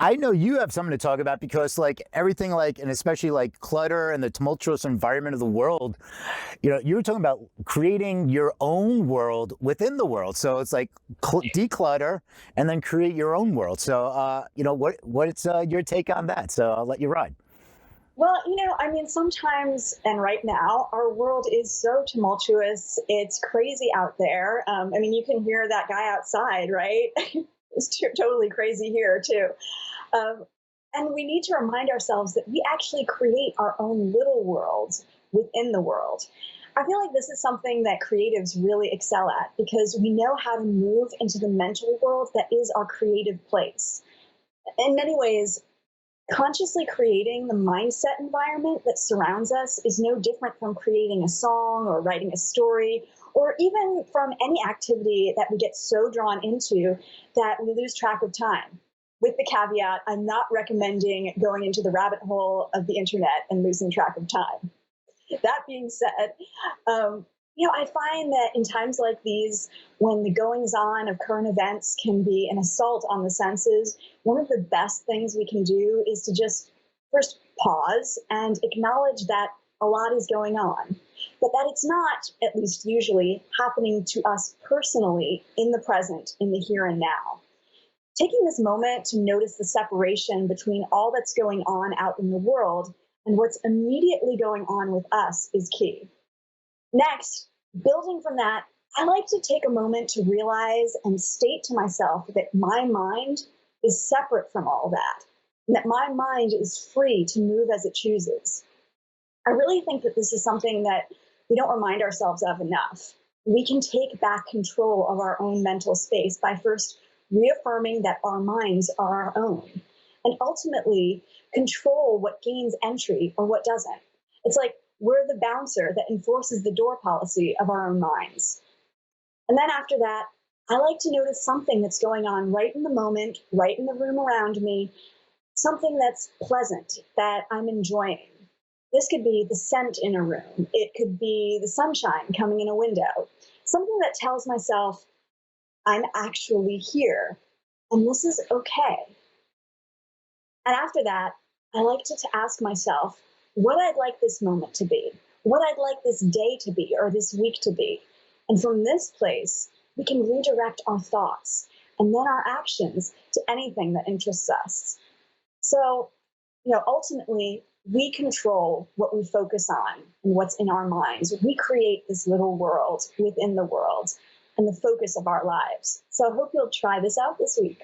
I know you have something to talk about because like everything like and especially like clutter and the tumultuous environment of the world, you were talking about creating your own world within the world. So it's like declutter and then create your own world. So what's your take on that? So I'll let you ride. Well, I mean, sometimes and right now, our world is so tumultuous. It's crazy out there. I mean, you can hear that guy outside, right? It's totally crazy here, too. Um, and we need to remind ourselves that we actually create our own little worlds within the world. I feel like this is something that creatives really excel at because we know how to move into the mental world that is our creative place. In many ways, consciously creating the mindset environment that surrounds us is no different from creating a song or writing a story or even from any activity that we get so drawn into that we lose track of time. With the caveat, I'm not recommending going into the rabbit hole of the internet and losing track of time. That being said, um, I find that in times like these, when the goings on of current events can be an assault on the senses, one of the best things we can do is to just first pause and acknowledge that a lot is going on, but that it's not, at least usually, happening to us personally in the present, in the here and now. Taking this moment to notice the separation between all that's going on out in the world and what's immediately going on with us is key. Next, building from that, I like to take a moment to realize and state to myself that my mind is separate from all that, and that my mind is free to move as it chooses. I really think that this is something that we don't remind ourselves of enough. We can take back control of our own mental space by first reaffirming that our minds are our own and ultimately control what gains entry or what doesn't. It's like we're the bouncer that enforces the door policy of our own minds. And then after that, I like to notice something that's going on right in the moment, right in the room around me, something that's pleasant, that I'm enjoying. This could be the scent in a room. It could be the sunshine coming in a window. Something that tells myself I'm actually here and this is okay. And after that, I like to ask myself what I'd like this moment to be, what I'd like this day to be or this week to be. And from this place, we can redirect our thoughts and then our actions to anything that interests us. So, ultimately, we control what we focus on and what's in our minds. We create this little world within the world and the focus of our lives. So I hope you'll try this out this week.